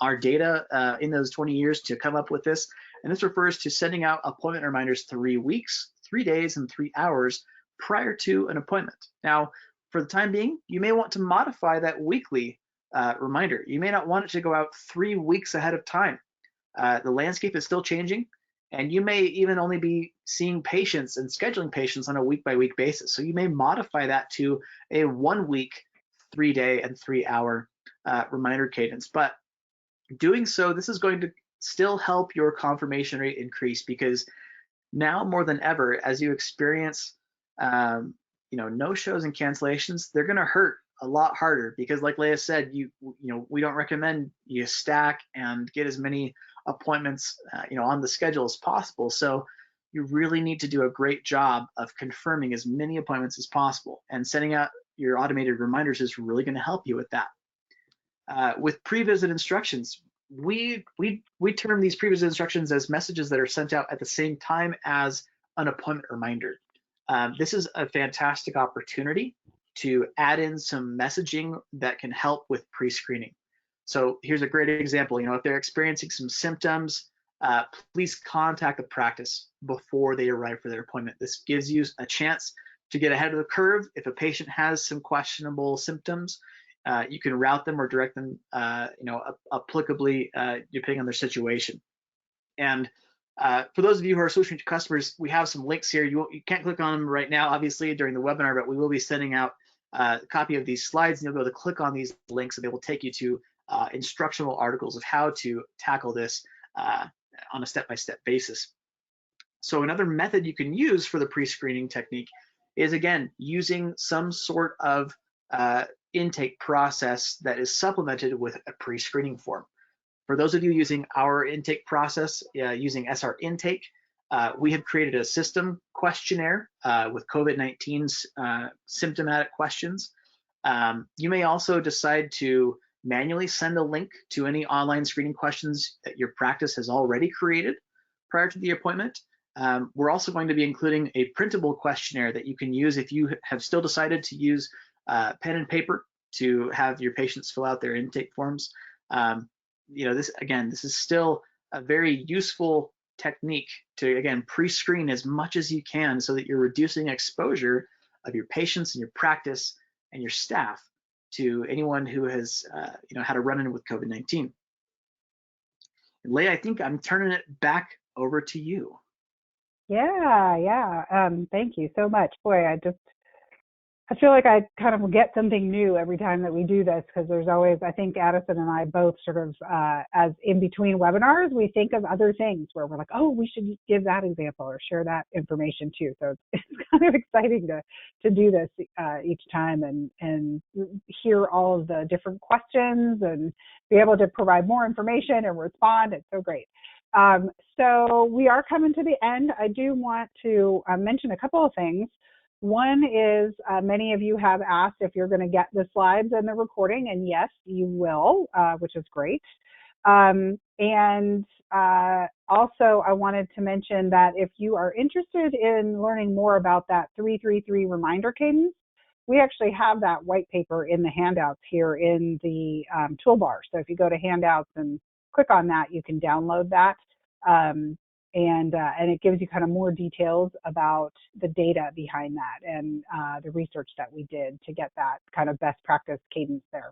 B: our data in those 20 years to come up with this. And this refers to sending out appointment reminders 3 weeks, 3 days, and 3 hours prior to an appointment. Now, for the time being, you may want to modify that weekly reminder. You may not want it to go out 3 weeks ahead of time. The landscape is still changing, and you may even only be seeing patients and scheduling patients on a week-by-week basis. So you may modify that to a 1 week, 3 day, and 3 hour reminder cadence. But doing so, this is going to still help your confirmation rate increase, because now more than ever, as you experience no-shows and cancellations, they're going to hurt a lot harder, because like Leah said, we don't recommend you stack and get as many appointments on the schedule as possible. So you really need to do a great job of confirming as many appointments as possible, and sending out your automated reminders is really going to help you with that. With pre-visit instructions, we term these pre-visit instructions as messages that are sent out at the same time as an appointment reminder. This is a fantastic opportunity to add in some messaging that can help with pre-screening. So here's a great example. If they're experiencing some symptoms, please contact the practice before they arrive for their appointment. This gives you a chance to get ahead of the curve. If a patient has some questionable symptoms, you can route them or direct them, applicably, depending on their situation. And for those of you who are Solution Reach customers, we have some links here. You can't click on them right now, obviously, during the webinar, but we will be sending out a copy of these slides, and you'll be able to click on these links, and they will take you to instructional articles of how to tackle this on a step-by-step basis. So another method you can use for the pre-screening technique is, again, using some sort of intake process that is supplemented with a pre-screening form. For those of you using our intake process, using SR Intake, we have created a system questionnaire with COVID-19's symptomatic questions. You may also decide to manually send a link to any online screening questions that your practice has already created prior to the appointment. We're also going to be including a printable questionnaire that you can use if you have still decided to use pen and paper to have your patients fill out their intake forms. This is still a very useful technique to, again, pre-screen as much as you can so that you're reducing exposure of your patients and your practice and your staff to anyone who has had a run-in with COVID-19. Leah, I think I'm turning it back over to you.
A: Yeah. Thank you so much. Boy, I feel like I kind of get something new every time that we do this, because there's always, I think Addison and I both sort of, as in between webinars, we think of other things where we're like, oh, we should give that example or share that information too. So it's kind of exciting to do this each time and hear all of the different questions and be able to provide more information and respond. It's so great. So we are coming to the end. I do want to mention a couple of things. One is many of you have asked if you're going to get the slides and the recording, and yes, you will, which is great. And also, I wanted to mention that if you are interested in learning more about that 333 reminder cadence, we actually have that white paper in the handouts here in the toolbar. So if you go to handouts and click on that, you can download that. And it gives you kind of more details about the data behind that and the research that we did to get that kind of best practice cadence there.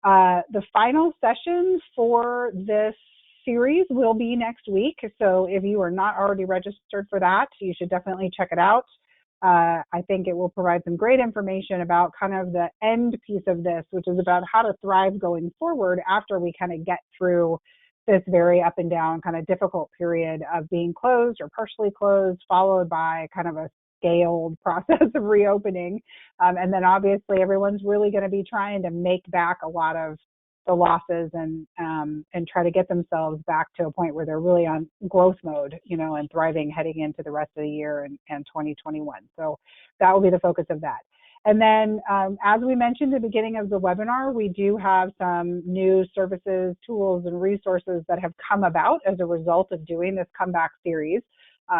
A: The final session for this series will be next week. So if you are not already registered for that, you should definitely check it out. I think it will provide some great information about kind of the end piece of this, which is about how to thrive going forward after we kind of get through this very up and down kind of difficult period of being closed or partially closed, followed by kind of a scaled process of reopening. And then obviously everyone's really going to be trying to make back a lot of the losses and try to get themselves back to a point where they're really on growth mode, and thriving heading into the rest of the year and 2021. So that will be the focus of that. And then, as we mentioned at the beginning of the webinar, we do have some new services, tools, and resources that have come about as a result of doing this comeback series.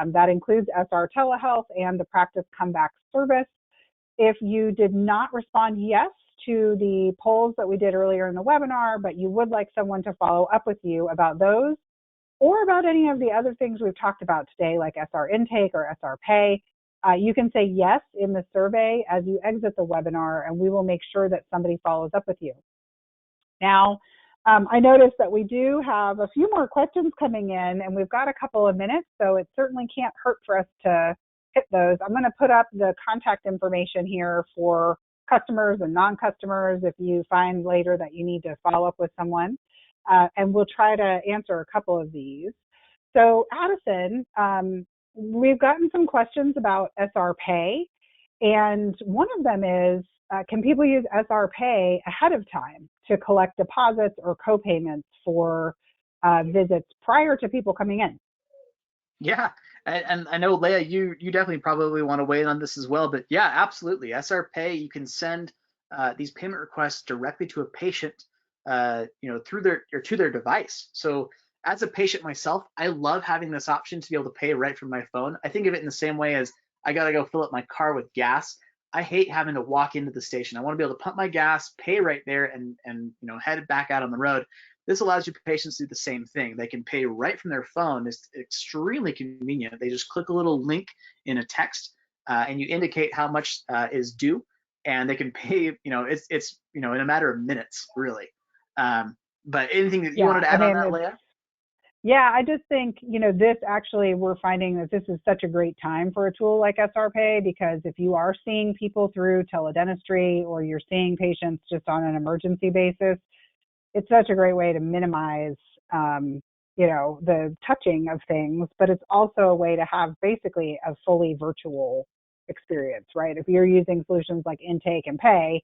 A: That includes SR Telehealth and the Practice Comeback Service. If you did not respond yes to the polls that we did earlier in the webinar, but you would like someone to follow up with you about those or about any of the other things we've talked about today, like SR intake or SR pay, you can say yes in the survey as you exit the webinar, and we will make sure that somebody follows up with you. Now, I noticed that we do have a few more questions coming in, and we've got a couple of minutes, so it certainly can't hurt for us to hit those. I'm going to put up the contact information here for customers and non-customers if you find later that you need to follow up with someone, and we'll try to answer a couple of these. So Addison, we've gotten some questions about SR Pay, and one of them is, can people use SR Pay ahead of time to collect deposits or co-payments for visits prior to people coming in?
B: Yeah, and I know, Leah, you definitely probably want to weigh in on this as well, but yeah, absolutely. SR Pay, you can send these payment requests directly to a patient, through to their device. So as a patient myself, I love having this option to be able to pay right from my phone. I think of it in the same way as I gotta go fill up my car with gas. I hate having to walk into the station. I want to be able to pump my gas, pay right there, and head back out on the road. This allows your patients to do the same thing. They can pay right from their phone. It's extremely convenient. They just click a little link in a text, and you indicate how much is due, and they can pay. It's in a matter of minutes, really. But anything that you wanted to add on that, Leah?
A: Yeah, I just think, this actually, we're finding that this is such a great time for a tool like SR Pay, because if you are seeing people through teledentistry or you're seeing patients just on an emergency basis, it's such a great way to minimize, the touching of things, but it's also a way to have basically a fully virtual experience, right? If you're using solutions like intake and pay,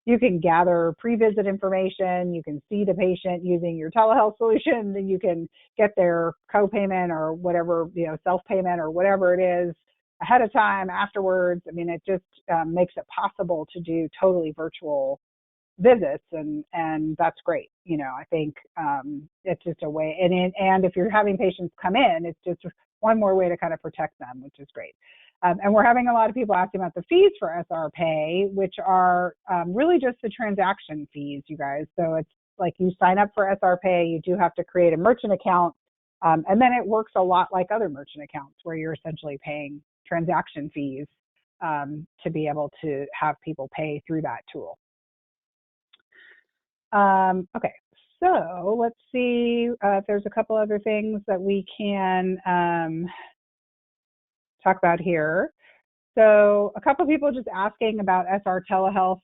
A: you can gather pre-visit information, you can see the patient using your telehealth solution, and you can get their co-payment or whatever, self-payment or whatever it is ahead of time, afterwards. I mean, it just makes it possible to do totally virtual visits, and that's great. I think it's just a way, and if you're having patients come in, it's just one more way to kind of protect them, which is great. And we're having a lot of people asking about the fees for SR Pay, which are really just the transaction fees, you guys. So it's like you sign up for SR Pay, you do have to create a merchant account, and then it works a lot like other merchant accounts where you're essentially paying transaction fees to be able to have people pay through that tool. Okay, so let's see if there's a couple other things that we can talk about here. So a couple of people just asking about SR Telehealth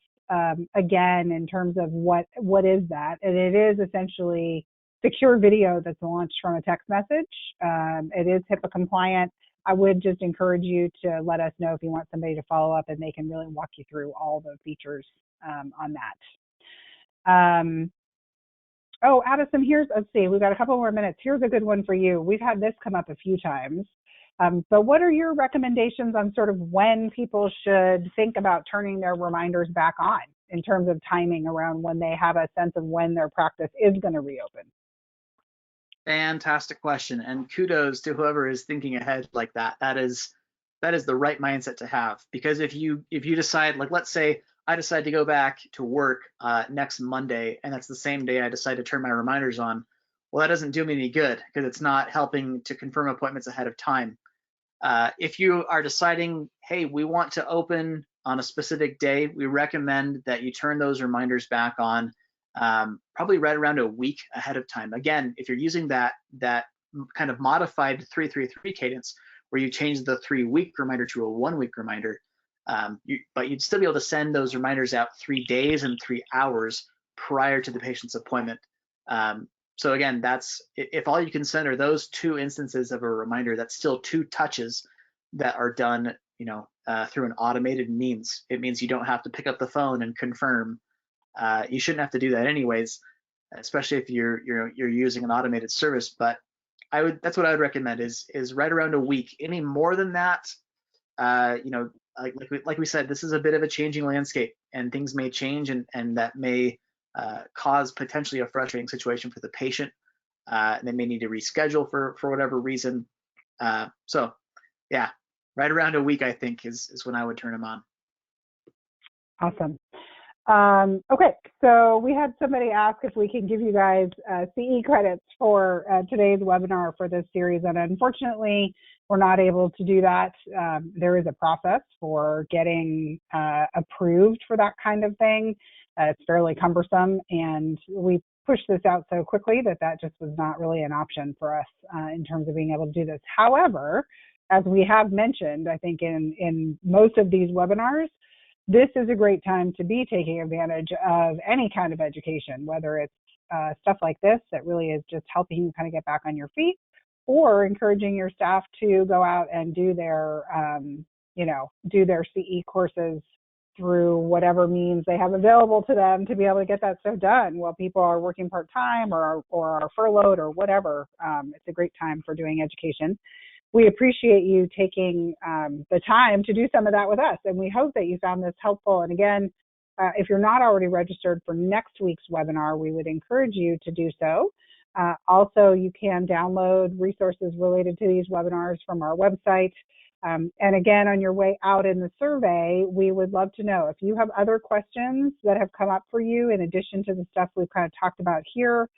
A: again in terms of what is that, and it is essentially secure video that's launched from a text message. It is HIPAA compliant. I would just encourage you to let us know if you want somebody to follow up, and they can really walk you through all the features on that. Oh, Addison, let's see, we've got a couple more minutes. Here's a good one for you. We've had this come up a few times. But what are your recommendations on sort of when people should think about turning their reminders back on in terms of timing around when they have a sense of when their practice is going to reopen?
B: Fantastic question, and kudos to whoever is thinking ahead like that. That is the right mindset to have, because if you decide, like, let's say I decide to go back to work next Monday, and that's the same day I decide to turn my reminders on. Well, that doesn't do me any good because it's not helping to confirm appointments ahead of time. If you are deciding, hey, we want to open on a specific day, we recommend that you turn those reminders back on probably right around a week ahead of time. Again, if you're using that kind of modified 333 cadence, where you change the 3-week reminder to a 1-week reminder, but you'd still be able to send those reminders out 3 days and 3 hours prior to the patient's appointment. So again, that's, if all you can send are those 2 instances of a reminder, that's still 2 touches that are done, through an automated means. It means you don't have to pick up the phone and confirm. You shouldn't have to do that anyways, especially if you're using an automated service. But that's what I would recommend is right around a week. Any more than that, like we said, this is a bit of a changing landscape, and things may change, and that may cause potentially a frustrating situation for the patient. They may need to reschedule for whatever reason. So yeah, right around a week, I think, is when I would turn them on.
A: Awesome. Okay, so we had somebody ask if we can give you guys CE credits for today's webinar for this series, and unfortunately, we're not able to do that. There is a process for getting approved for that kind of thing. It's fairly cumbersome, and we pushed this out so quickly that just was not really an option for us in terms of being able to do this. However, as we have mentioned, I think in most of these webinars, this is a great time to be taking advantage of any kind of education, whether it's stuff like this that really is just helping you kind of get back on your feet, or encouraging your staff to go out and do their, do their CE courses through whatever means they have available to them to be able to get that stuff done while people are working part-time or are furloughed or whatever. It's a great time for doing education. We appreciate you taking the time to do some of that with us, and we hope that you found this helpful. And again, if you're not already registered for next week's webinar, we would encourage you to do so. Also, you can download resources related to these webinars from our website. And again, on your way out in the survey, we would love to know if you have other questions that have come up for you in addition to the stuff we've kind of talked about here,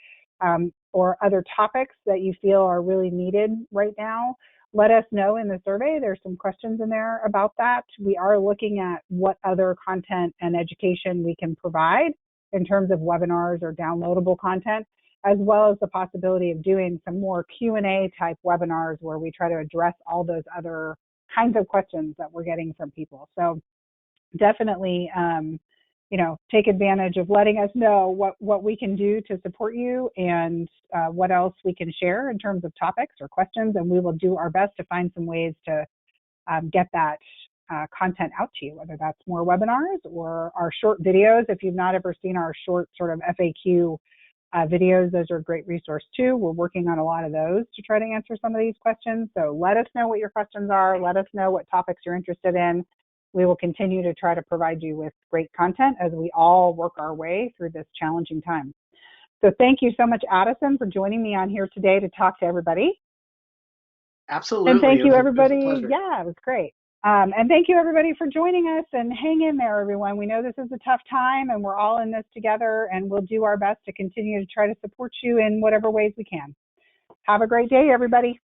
A: or other topics that you feel are really needed right now. Let us know in the survey. There's some questions in there about that. We are looking at what other content and education we can provide in terms of webinars or downloadable content, as well as the possibility of doing some more Q&A type webinars where we try to address all those other kinds of questions that we're getting from people. So definitely, take advantage of letting us know what we can do to support you and what else we can share in terms of topics or questions, and we will do our best to find some ways to get that content out to you, whether that's more webinars or our short videos. If you've not ever seen our short sort of FAQ videos, those are a great resource too. We're working on a lot of those to try to answer some of these questions. So let us know what your questions are. Let us know what topics you're interested in. We will continue to try to provide you with great content as we all work our way through this challenging time. So thank you so much, Addison, for joining me on here today to talk to everybody.
B: Absolutely.
A: And thank you, everybody.
B: It was a pleasure.
A: Yeah, it was great. And thank you, everybody, for joining us, and hang in there, everyone. We know this is a tough time, and we're all in this together, and we'll do our best to continue to try to support you in whatever ways we can. Have a great day, everybody.